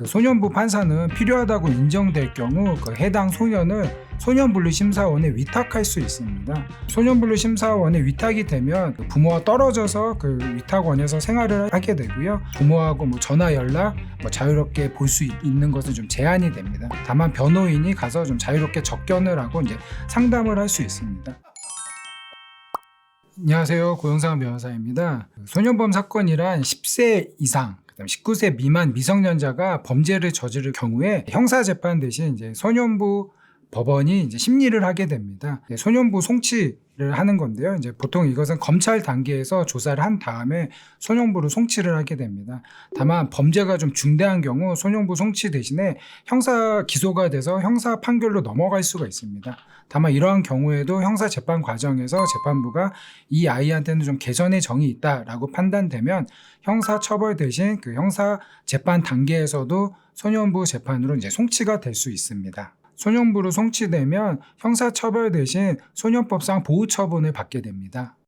그 소년부 판사는 필요하다고 인정될 경우 그 해당 소년을 소년분류 심사원에 위탁할 수 있습니다. 소년분류 심사원에 위탁이 되면 부모와 떨어져서 그 위탁원에서 생활을 하게 되고요. 부모하고 전화 연락 자유롭게 볼 수 있는 것은 좀 제한이 됩니다. 다만 변호인이 가서 좀 자유롭게 접견을 하고 이제 상담을 할 수 있습니다. 안녕하세요, 고영상 변호사입니다. 소년범 사건이란 10세 이상 19세 미만 미성년자가 범죄를 저지를 경우에 형사재판 대신 이제 소년부 법원이 이제 심리를 하게 됩니다. 소년부 송치를 하는 건데요. 이제 보통 이것은 검찰 단계에서 조사를 한 다음에 소년부로 송치를 하게 됩니다. 다만 범죄가 좀 중대한 경우 소년부 송치 대신에 형사 기소가 돼서 형사 판결로 넘어갈 수가 있습니다. 다만 이러한 경우에도 형사 재판 과정에서 재판부가 이 아이한테는 좀 개선의 정이 있다라고 판단되면 형사 처벌 대신 그 형사 재판 단계에서도 소년부 재판으로 이제 송치가 될 수 있습니다. 소년부로 송치되면 형사처벌 대신 소년법상 보호처분을 받게 됩니다.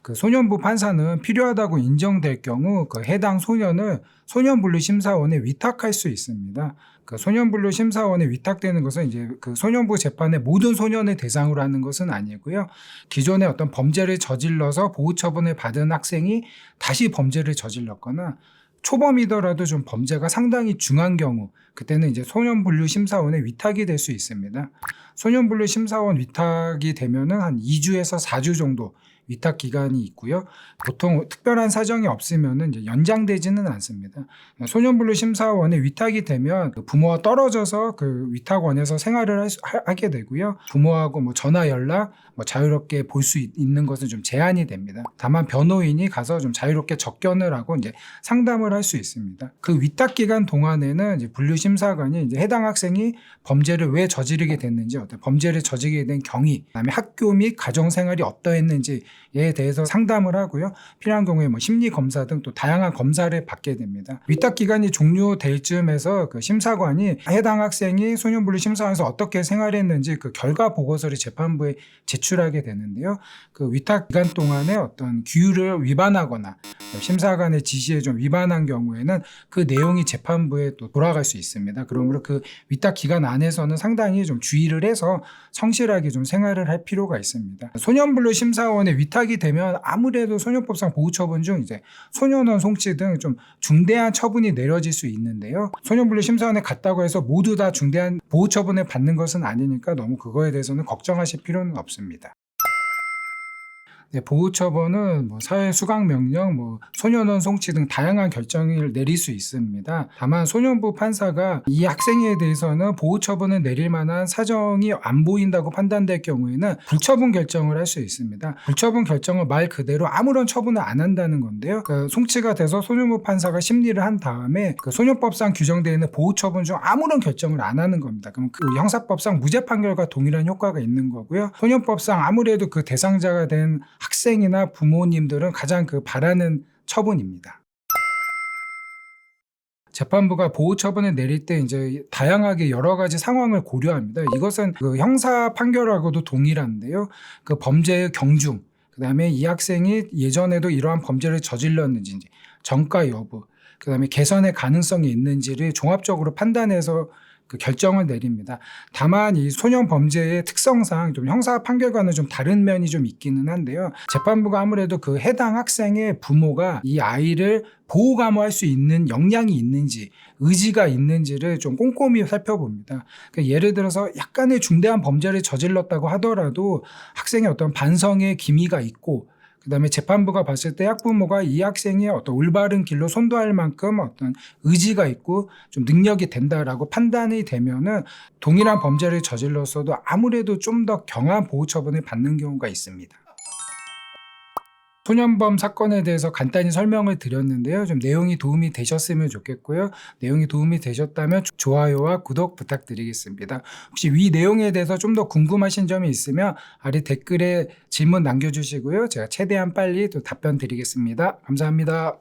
그 소년부 판사는 필요하다고 인정될 경우 그 해당 소년을 소년분류 심사원에 위탁할 수 있습니다. 그 소년분류 심사원에 위탁되는 것은 이제 그 소년부 재판의 모든 소년을 대상으로 하는 것은 아니고요. 기존에 어떤 범죄를 저질러서 보호처분을 받은 학생이 다시 범죄를 저질렀거나 초범이더라도 좀 범죄가 상당히 중한 경우 그때는 이제 소년분류 심사원에 위탁이 될 수 있습니다. 소년분류 심사원 위탁이 되면은 한 2주에서 4주 정도 위탁 기간이 있고요. 보통 특별한 사정이 없으면은 이제 연장되지는 않습니다. 소년분류 심사원에 위탁이 되면 부모와 떨어져서 그 위탁원에서 생활을 하게 되고요. 부모하고 전화 연락 자유롭게 볼 수 있는 것은 좀 제한이 됩니다. 다만 변호인이 가서 좀 자유롭게 접견을 하고 이제 상담을 할 수 있습니다. 그 위탁 기간 동안에는 이제 분류심사관이 이제 해당 학생이 범죄를 왜 저지르게 됐는지, 어떤 범죄를 저지르게 된 경위, 그다음에 학교 및 가정 생활이 어떠했는지에 대해서 상담을 하고요. 필요한 경우에 심리 검사 등 또 다양한 검사를 받게 됩니다. 위탁 기간이 종료될 즈음에서 그 심사관이 해당 학생이 소년분류 심사원에서 어떻게 생활했는지 그 결과 보고서를 재판부에 제출하게 되는데요. 그 위탁 기간 동안에 어떤 규율을 위반하거나 심사관의 지시에 좀 위반한 경우에는 그 내용이 재판부에 또 돌아갈 수 있습니다. 그러므로 그 위탁 기간 안에서는 상당히 좀 주의를 해서 성실하게 좀 생활을 할 필요가 있습니다. 소년분류 심사원에 위탁이 되면 아무래도 소년법상 보호처분 중 이제 소년원 송치 등 좀 중대한 처분이 내려질 수 있는데요. 소년분류 심사원에 갔다고 해서 모두 다 중대한 보호처분을 받는 것은 아니니까 너무 그거에 대해서는 걱정하실 필요는 없습니다. 보호처분은 사회 수강명령, 소년원 송치 등 다양한 결정을 내릴 수 있습니다. 다만 소년부 판사가 이 학생에 대해서는 보호처분을 내릴 만한 사정이 안 보인다고 판단될 경우에는 불처분 결정을 할 수 있습니다. 불처분 결정은 말 그대로 아무런 처분을 안 한다는 건데요. 그 송치가 돼서 소년부 판사가 심리를 한 다음에 그 소년법상 규정되어 있는 보호처분 중 아무런 결정을 안 하는 겁니다. 그럼 그 형사법상 무죄 판결과 동일한 효과가 있는 거고요. 소년법상 아무래도 그 대상자가 된 학생이나 부모님들은 가장 바라는 처분입니다. 재판부가 보호처분을 내릴 때 이제 다양하게 여러 가지 상황을 고려합니다. 이것은 그 형사 판결하고도 동일한데요. 그 범죄의 경중, 그다음에 이 학생이 예전에도 이러한 범죄를 저질렀는지, 전과 여부, 그다음에 개선의 가능성이 있는지를 종합적으로 판단해서 그 결정을 내립니다. 다만 이 소년 범죄의 특성상 좀 형사 판결과는 좀 다른 면이 좀 있기는 한데요. 재판부가 아무래도 그 해당 학생의 부모가 이 아이를 보호 감호할 수 있는 역량이 있는지, 의지가 있는지를 좀 꼼꼼히 살펴봅니다. 그러니까 예를 들어서 약간의 중대한 범죄를 저질렀다고 하더라도 학생의 어떤 반성의 기미가 있고, 그다음에 재판부가 봤을 때 학부모가 이 학생이 어떤 올바른 길로 선도할 만큼 어떤 의지가 있고 좀 능력이 된다라고 판단이 되면은 동일한 범죄를 저질렀어도 아무래도 좀 더 경한 보호처분을 받는 경우가 있습니다. 소년범 사건에 대해서 간단히 설명을 드렸는데요. 좀 내용이 도움이 되셨으면 좋겠고요. 내용이 도움이 되셨다면 좋아요와 구독 부탁드리겠습니다. 혹시 위 내용에 대해서 좀 더 궁금하신 점이 있으면 아래 댓글에 질문 남겨주시고요. 제가 최대한 빨리 또 답변 드리겠습니다. 감사합니다.